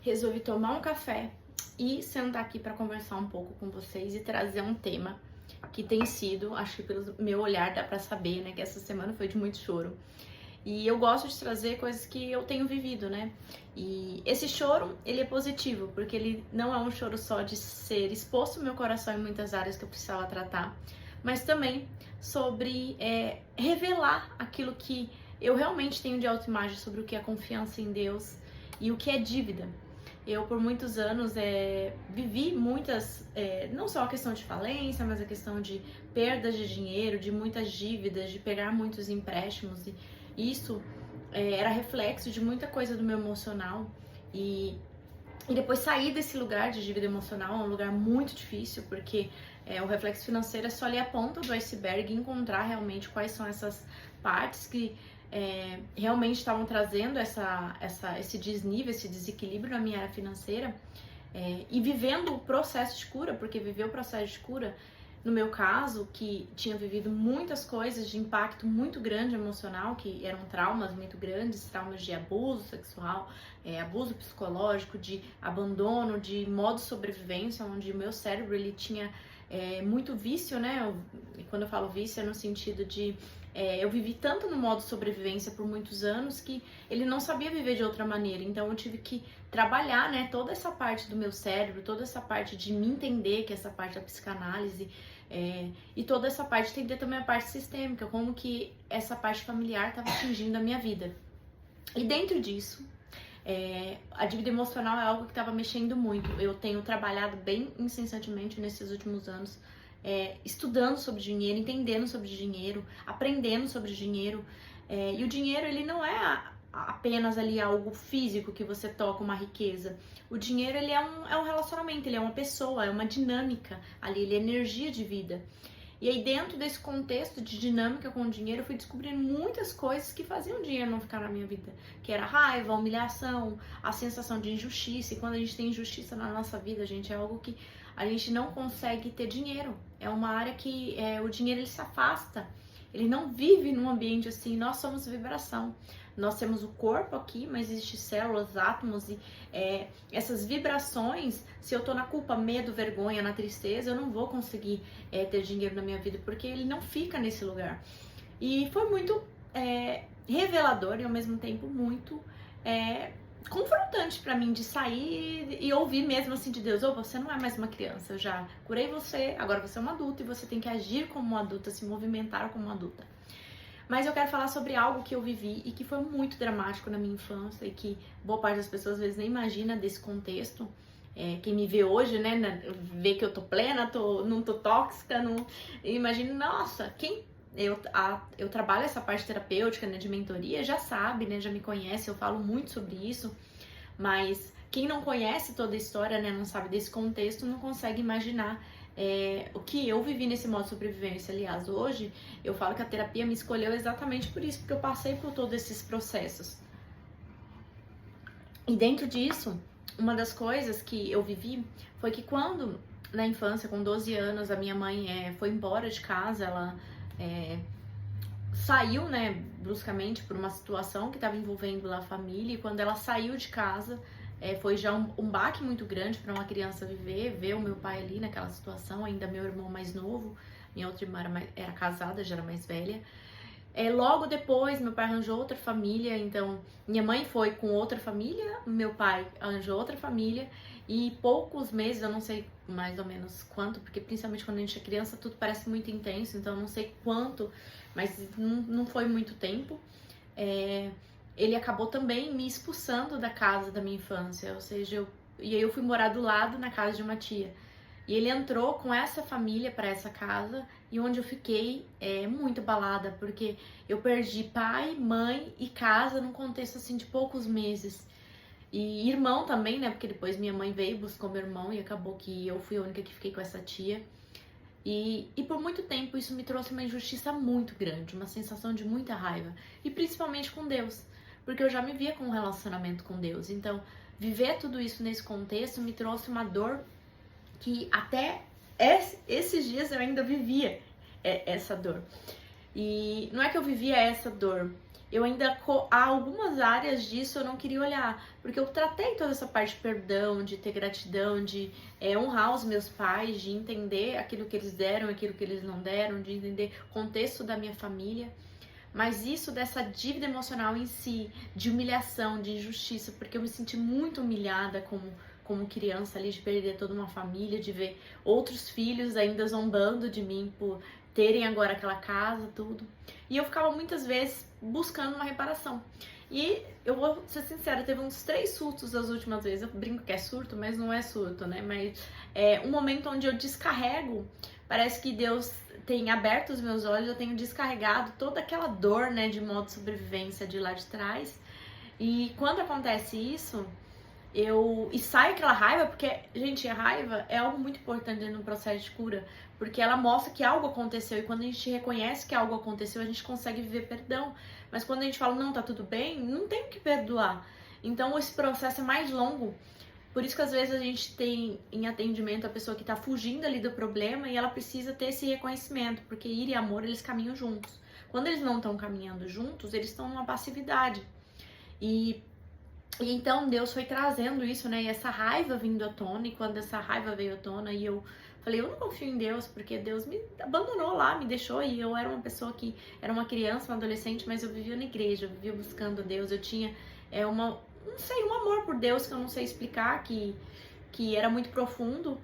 Resolvi tomar um café e sentar aqui para conversar um pouco com vocês e trazer um tema que tem sido, acho que pelo meu olhar dá para saber, né, que essa semana foi de muito choro. E eu gosto de trazer coisas que eu tenho vivido, né? E esse choro, ele é positivo, porque ele não é um choro só de ser exposto no meu coração em muitas áreas que eu precisava tratar, mas também sobre revelar aquilo que eu realmente tenho de autoimagem sobre o que é confiança em Deus e o que é dívida. Eu, por muitos anos, vivi muitas, não só a questão de falência, mas a questão de perdas de dinheiro, de muitas dívidas, de pegar muitos empréstimos. E isso era reflexo de muita coisa do meu emocional. E depois sair desse lugar de dívida emocional é um lugar muito difícil, porque o reflexo financeiro é só ali a ponta do iceberg e encontrar realmente quais são essas partes que realmente estavam trazendo esse desnível, esse desequilíbrio na minha área financeira, e vivendo o processo de cura, porque viver o processo de cura, no meu caso, que tinha vivido muitas coisas de impacto muito grande emocional, que eram traumas muito grandes, traumas de abuso sexual, abuso psicológico, de abandono, de modo de sobrevivência, onde o meu cérebro ele tinha muito vício, né? E quando eu falo vício é no sentido de eu vivi tanto no modo sobrevivência por muitos anos que ele não sabia viver de outra maneira. Então eu tive que trabalhar, né, toda essa parte do meu cérebro, toda essa parte de me entender, que é essa parte da psicanálise, e toda essa parte de entender também a parte sistêmica, como que essa parte familiar estava atingindo a minha vida. E dentro disso, a dívida emocional é algo que estava mexendo muito. Eu tenho trabalhado bem incessantemente nesses últimos anos, estudando sobre dinheiro, entendendo sobre dinheiro, aprendendo sobre dinheiro. E o dinheiro, ele não é apenas ali algo físico que você toca, uma riqueza. O dinheiro, ele é um relacionamento, ele é uma pessoa, é uma dinâmica ali, ele é energia de vida. E aí dentro desse contexto de dinâmica com o dinheiro, eu fui descobrindo muitas coisas que faziam o dinheiro não ficar na minha vida. Que era a raiva, a humilhação, a sensação de injustiça. E quando a gente tem injustiça na nossa vida, gente, é algo que a gente não consegue ter dinheiro. É uma área que o dinheiro ele se afasta. Ele não vive num ambiente assim. Nós somos vibração. Nós temos o corpo aqui, mas existem células, átomos e essas vibrações, se eu tô na culpa, medo, vergonha, na tristeza, eu não vou conseguir ter dinheiro na minha vida, porque ele não fica nesse lugar. E foi muito revelador e ao mesmo tempo muito confrontante pra mim de sair e ouvir mesmo assim de Deus: você não é mais uma criança, eu já curei você, agora você é uma adulta e você tem que agir como uma adulta, se movimentar como uma adulta. Mas eu quero falar sobre algo que eu vivi e que foi muito dramático na minha infância e que boa parte das pessoas às vezes nem imagina desse contexto. Quem me vê hoje, né, vê que eu tô plena, não tô tóxica, não imagina, nossa, eu trabalho essa parte terapêutica, né, de mentoria, já sabe, né, já me conhece, eu falo muito sobre isso, mas quem não conhece toda a história, né, não sabe desse contexto, não consegue imaginar o que eu vivi nesse modo de sobrevivência. Aliás, hoje eu falo que a terapia me escolheu exatamente por isso, porque eu passei por todos esses processos. E dentro disso, uma das coisas que eu vivi foi que quando, na infância, com 12 anos, a minha mãe foi embora de casa, ela saiu, né, bruscamente por uma situação que estava envolvendo lá a família, e quando ela saiu de casa, foi já um baque muito grande para uma criança ver o meu pai ali naquela situação, ainda meu irmão mais novo, minha outra irmã era casada, já era mais velha. Logo depois, meu pai arranjou outra família, então minha mãe foi com outra família, meu pai arranjou outra família, e poucos meses, eu não sei mais ou menos quanto, porque principalmente quando a gente é criança tudo parece muito intenso, então eu não sei quanto, mas não foi muito tempo. Ele acabou também me expulsando da casa da minha infância, ou seja, e aí eu fui morar do lado na casa de uma tia. E ele entrou com essa família para essa casa, e onde eu fiquei muito abalada, porque eu perdi pai, mãe e casa num contexto assim de poucos meses. E irmão também, né? Porque depois minha mãe veio, buscou meu irmão e acabou que eu fui a única que fiquei com essa tia. E por muito tempo isso me trouxe uma injustiça muito grande, uma sensação de muita raiva. E principalmente com Deus, porque eu já me via com um relacionamento com Deus. Então, viver tudo isso nesse contexto me trouxe uma dor que até esses dias eu ainda vivia essa dor. E não é que eu vivia essa dor eu ainda, há algumas áreas disso eu não queria olhar, porque eu tratei toda essa parte de perdão, de ter gratidão, de honrar os meus pais, de entender aquilo que eles deram, aquilo que eles não deram, de entender o contexto da minha família. Mas isso dessa dívida emocional em si, de humilhação, de injustiça, porque eu me senti muito humilhada como criança ali, de perder toda uma família, de ver outros filhos ainda zombando de mim por terem agora aquela casa, tudo. E eu ficava muitas vezes buscando uma reparação. E eu vou ser sincera, teve uns 3 surtos as últimas vezes. Eu brinco que é surto, mas não é surto, né? Mas é um momento onde eu descarrego. Parece que Deus tem aberto os meus olhos, eu tenho descarregado toda aquela dor, né, de modo de sobrevivência de lá de trás. E quando acontece isso, e sai aquela raiva, porque, gente, a raiva é algo muito importante no processo de cura, porque ela mostra que algo aconteceu, e quando a gente reconhece que algo aconteceu, a gente consegue viver perdão. Mas quando a gente fala, não, tá tudo bem, não tem o que perdoar. Então esse processo é mais longo. Por isso que às vezes a gente tem em atendimento a pessoa que tá fugindo ali do problema e ela precisa ter esse reconhecimento, porque ira e amor, eles caminham juntos. Quando eles não estão caminhando juntos, eles estão numa passividade. E então Deus foi trazendo isso, né? E essa raiva vindo à tona, e quando essa raiva veio à tona, e eu falei, eu não confio em Deus, porque Deus me abandonou lá, me deixou, e eu era uma pessoa que era uma criança, uma adolescente, mas eu vivia na igreja, eu vivia buscando Deus, eu tinha não sei, um amor por Deus que eu não sei explicar, que era muito profundo.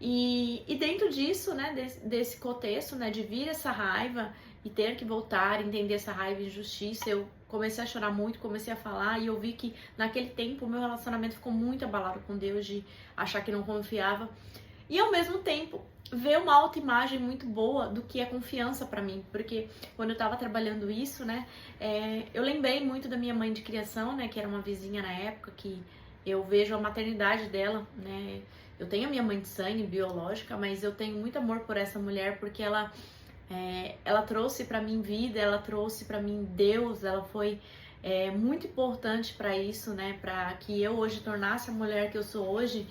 E dentro disso, né, desse contexto, né, de vir essa raiva e ter que voltar, entender essa raiva e injustiça, eu comecei a chorar muito, comecei a falar, e eu vi que naquele tempo o meu relacionamento ficou muito abalado com Deus, de achar que não confiava. E ao mesmo tempo, ver uma autoimagem muito boa do que é confiança pra mim, porque quando eu tava trabalhando isso, né, eu lembrei muito da minha mãe de criação, né, que era uma vizinha na época, que eu vejo a maternidade dela, né. Eu tenho a minha mãe de sangue biológica, mas eu tenho muito amor por essa mulher, porque ela trouxe pra mim vida, ela trouxe pra mim Deus, ela foi muito importante pra isso, né, pra que eu hoje tornasse a mulher que eu sou hoje.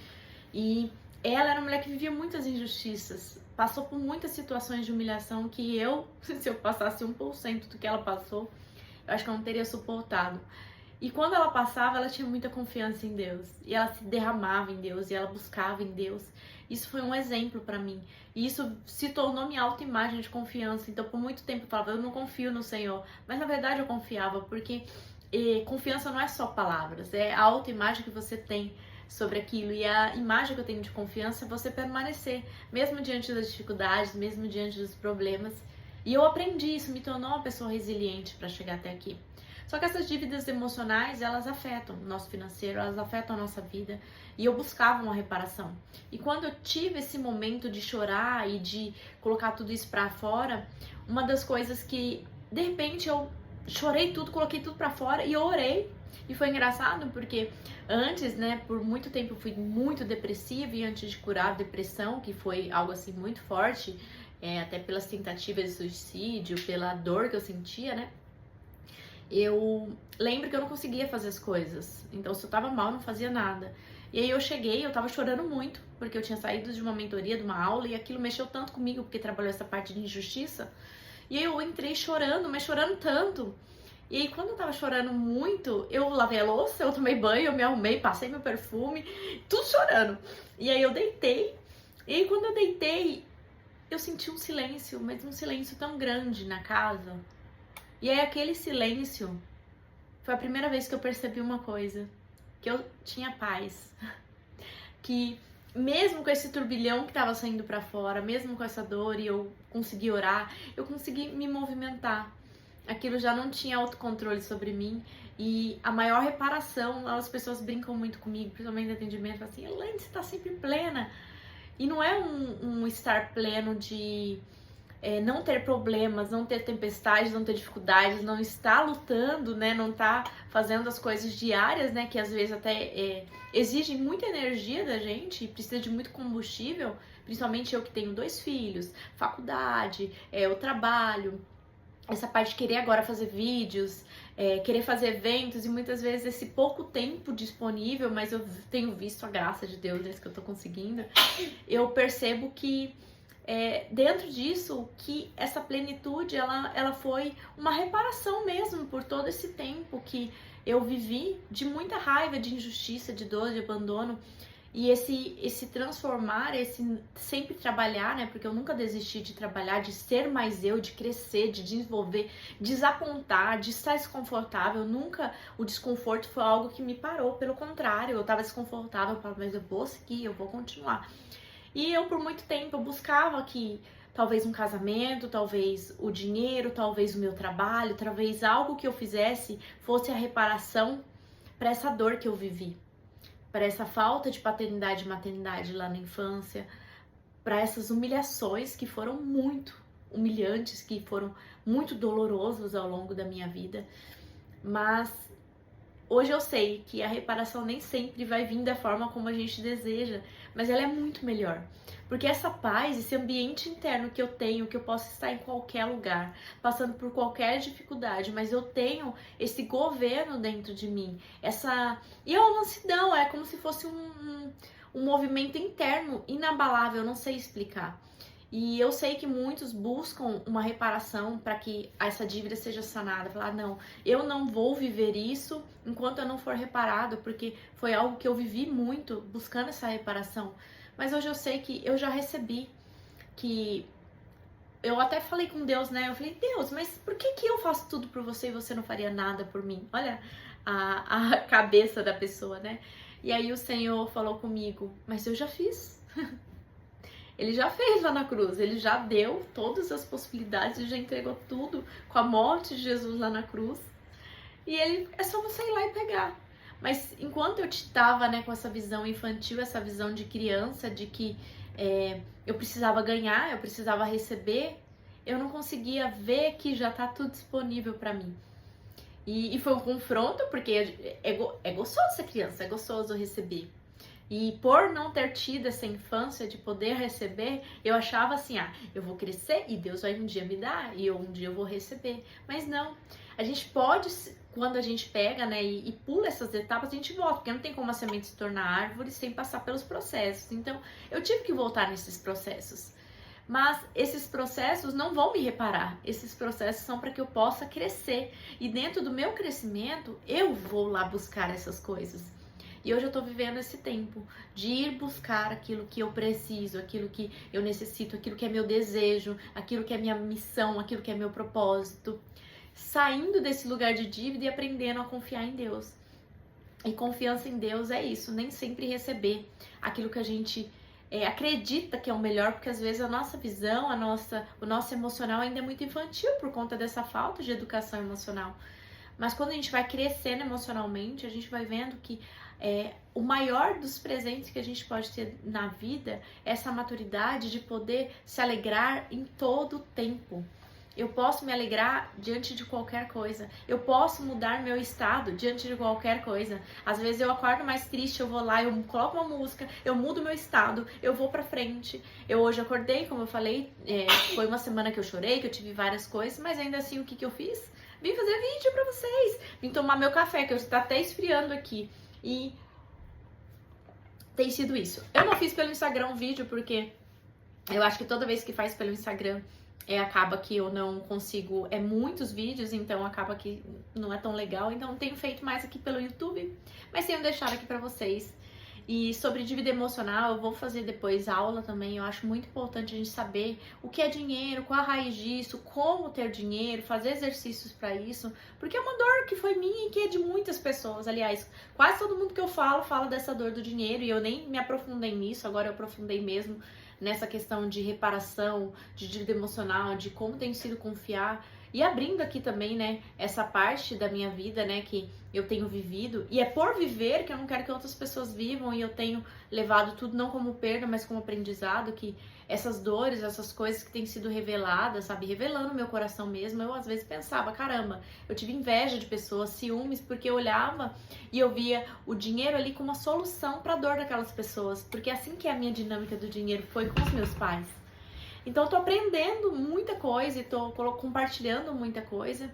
E ela era uma mulher que vivia muitas injustiças, passou por muitas situações de humilhação que se eu passasse 1% do que ela passou, eu acho que eu não teria suportado. E quando ela passava, ela tinha muita confiança em Deus. E ela se derramava em Deus, e ela buscava em Deus. Isso foi um exemplo pra mim. E isso se tornou minha autoimagem de confiança. Então, por muito tempo eu falava, eu não confio no Senhor. Mas na verdade eu confiava, porque confiança não é só palavras, é a autoimagem que você tem sobre aquilo. E a imagem que eu tenho de confiança é você permanecer, mesmo diante das dificuldades, mesmo diante dos problemas. E eu aprendi isso, me tornou uma pessoa resiliente para chegar até aqui. Só que essas dívidas emocionais, elas afetam o nosso financeiro, elas afetam a nossa vida. E eu buscava uma reparação. E quando eu tive esse momento de chorar e de colocar tudo isso pra fora, uma das coisas que, de repente, eu chorei tudo, coloquei tudo pra fora e eu orei. E foi engraçado porque antes, né, por muito tempo eu fui muito depressiva, e antes de curar a depressão, que foi algo assim muito forte, até pelas tentativas de suicídio, pela dor que eu sentia, né, eu lembro que eu não conseguia fazer as coisas. Então, se eu tava mal, eu não fazia nada. E aí eu tava chorando muito, porque eu tinha saído de uma mentoria, de uma aula, e aquilo mexeu tanto comigo, porque trabalhou essa parte de injustiça. E aí eu entrei chorando, mas chorando tanto. E aí quando eu tava chorando muito, eu lavei a louça, eu tomei banho, eu me arrumei, passei meu perfume, tudo chorando. E aí eu deitei, e aí quando eu deitei, eu senti um silêncio, mas um silêncio tão grande na casa. E aí aquele silêncio foi a primeira vez que eu percebi uma coisa, que eu tinha paz. Que mesmo com esse turbilhão que tava saindo pra fora, mesmo com essa dor, e eu consegui orar, eu consegui me movimentar. Aquilo já não tinha autocontrole sobre mim. E a maior reparação, as pessoas brincam muito comigo, principalmente no atendimento, assim, Elaine, você tá sempre plena. E não é um estar pleno de não ter problemas, não ter tempestades, não ter dificuldades, não estar lutando, né, não estar fazendo as coisas diárias, né, que às vezes até exigem muita energia da gente e precisa de muito combustível, principalmente eu que tenho 2 filhos, faculdade, o trabalho, essa parte de querer agora fazer vídeos, querer fazer eventos, e muitas vezes esse pouco tempo disponível, mas eu tenho visto a graça de Deus, desde que eu tô conseguindo, eu percebo que dentro disso, que essa plenitude, ela foi uma reparação mesmo por todo esse tempo que eu vivi de muita raiva, de injustiça, de dor, de abandono. E esse transformar, esse sempre trabalhar, né? Porque eu nunca desisti de trabalhar, de ser mais eu, de crescer, de desenvolver, desapontar, de estar desconfortável. Nunca o desconforto foi algo que me parou. Pelo contrário, eu estava desconfortável, eu falava, mas eu vou seguir, eu vou continuar. E eu, por muito tempo, eu buscava que talvez um casamento, talvez o dinheiro, talvez o meu trabalho, talvez algo que eu fizesse fosse a reparação para essa dor que eu vivi, para essa falta de paternidade e maternidade lá na infância, para essas humilhações que foram muito humilhantes, que foram muito dolorosas ao longo da minha vida. Mas hoje eu sei que a reparação nem sempre vai vir da forma como a gente deseja, mas ela é muito melhor. Porque essa paz, esse ambiente interno que eu tenho, que eu posso estar em qualquer lugar, passando por qualquer dificuldade, mas eu tenho esse governo dentro de mim, e é uma mansidão, é como se fosse um movimento interno inabalável, eu não sei explicar. E eu sei que muitos buscam uma reparação para que essa dívida seja sanada. Falar, não, eu não vou viver isso enquanto eu não for reparado, porque foi algo que eu vivi muito buscando essa reparação. Mas hoje eu sei que eu já recebi, que eu até falei com Deus, né? Eu falei, Deus, mas por que eu faço tudo por você e você não faria nada por mim? Olha a cabeça da pessoa, né? E aí o Senhor falou comigo, mas eu já fiz. Ele já fez lá na cruz, ele já deu todas as possibilidades, ele já entregou tudo com a morte de Jesus lá na cruz. E é só você ir lá e pegar. Mas enquanto eu estava, né, com essa visão infantil, essa visão de criança, de que eu precisava ganhar, eu precisava receber, eu não conseguia ver que já está tudo disponível para mim. E foi um confronto, porque é gostoso ser criança, é gostoso receber. E por não ter tido essa infância de poder receber, eu achava assim, eu vou crescer e Deus vai um dia me dar e um dia eu vou receber. Mas não, a gente pode, quando a gente pega, né, e pula essas etapas, a gente volta, porque não tem como a semente se tornar árvore sem passar pelos processos. Então, eu tive que voltar nesses processos. Mas esses processos não vão me reparar, esses processos são para que eu possa crescer. E dentro do meu crescimento, eu vou lá buscar essas coisas. E hoje eu tô vivendo esse tempo de ir buscar aquilo que eu preciso, aquilo que eu necessito, aquilo que é meu desejo, aquilo que é minha missão, aquilo que é meu propósito. Saindo desse lugar de dívida e aprendendo a confiar em Deus. E confiança em Deus é isso, nem sempre receber aquilo que a gente acredita que é o melhor, porque às vezes a nossa visão, o nosso emocional ainda é muito infantil por conta dessa falta de educação emocional. Mas quando a gente vai crescendo emocionalmente, a gente vai vendo que o maior dos presentes que a gente pode ter na vida é essa maturidade de poder se alegrar em todo o tempo. Eu posso me alegrar diante de qualquer coisa. Eu posso mudar meu estado diante de qualquer coisa. Às vezes eu acordo mais triste, eu vou lá, eu coloco uma música, eu mudo meu estado, eu vou pra frente. Eu hoje acordei, como eu falei, foi uma semana que eu chorei, que eu tive várias coisas, mas ainda assim o que eu fiz? Vim fazer vídeo pra vocês. Vim tomar meu café, que eu está até esfriando aqui. E tem sido isso. Eu não fiz pelo Instagram um vídeo, porque eu acho que toda vez que faz pelo Instagram, acaba que eu não consigo, muitos vídeos, então acaba que não é tão legal. Então tenho feito mais aqui pelo YouTube, mas tenho deixado aqui pra vocês. E sobre dívida emocional, eu vou fazer depois aula também. Eu acho muito importante a gente saber o que é dinheiro, qual a raiz disso, como ter dinheiro, fazer exercícios para isso, porque é uma dor que foi minha e que é de muitas pessoas. Aliás, quase todo mundo que eu fala dessa dor do dinheiro, e eu nem me aprofundei nisso, agora eu aprofundei mesmo nessa questão de reparação, de dívida emocional, de como tem sido confiar. E abrindo aqui também, né, essa parte da minha vida, né, que eu tenho vivido, e é por viver que eu não quero que outras pessoas vivam, e eu tenho levado tudo não como perda, mas como aprendizado, que essas dores, essas coisas que têm sido reveladas, sabe, revelando meu coração mesmo, eu às vezes pensava, caramba, eu tive inveja de pessoas, ciúmes, porque eu olhava e eu via o dinheiro ali como uma solução para a dor daquelas pessoas, porque assim que é a minha dinâmica do dinheiro foi com os meus pais. Então eu tô aprendendo muita coisa e tô compartilhando muita coisa.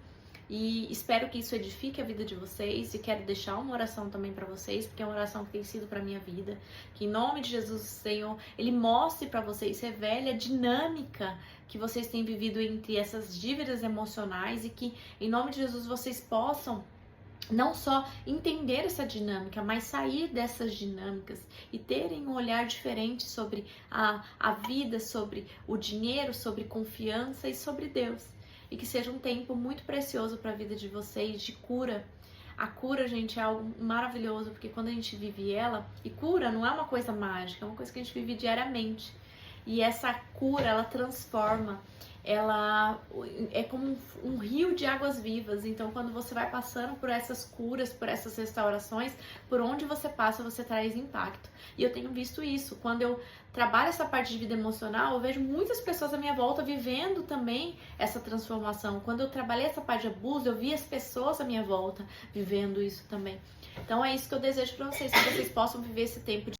E espero que isso edifique a vida de vocês, e quero deixar uma oração também para vocês, porque é uma oração que tem sido para minha vida, que em nome de Jesus, Senhor, Ele mostre para vocês, revele a dinâmica que vocês têm vivido entre essas dívidas emocionais, e que em nome de Jesus vocês possam não só entender essa dinâmica, mas sair dessas dinâmicas e terem um olhar diferente sobre a vida, sobre o dinheiro, sobre confiança e sobre Deus. E que seja um tempo muito precioso para a vida de vocês, de cura. A cura, gente, é algo maravilhoso, porque quando a gente vive ela, e cura não é uma coisa mágica, é uma coisa que a gente vive diariamente. E essa cura, ela transforma, ela é como um rio de águas vivas. Então, quando você vai passando por essas curas, por essas restaurações, por onde você passa, você traz impacto. E eu tenho visto isso. Quando eu trabalho essa parte de vida emocional, eu vejo muitas pessoas à minha volta vivendo também essa transformação. Quando eu trabalhei essa parte de abuso, eu vi as pessoas à minha volta vivendo isso também. Então, é isso que eu desejo para vocês, que vocês possam viver esse tempo de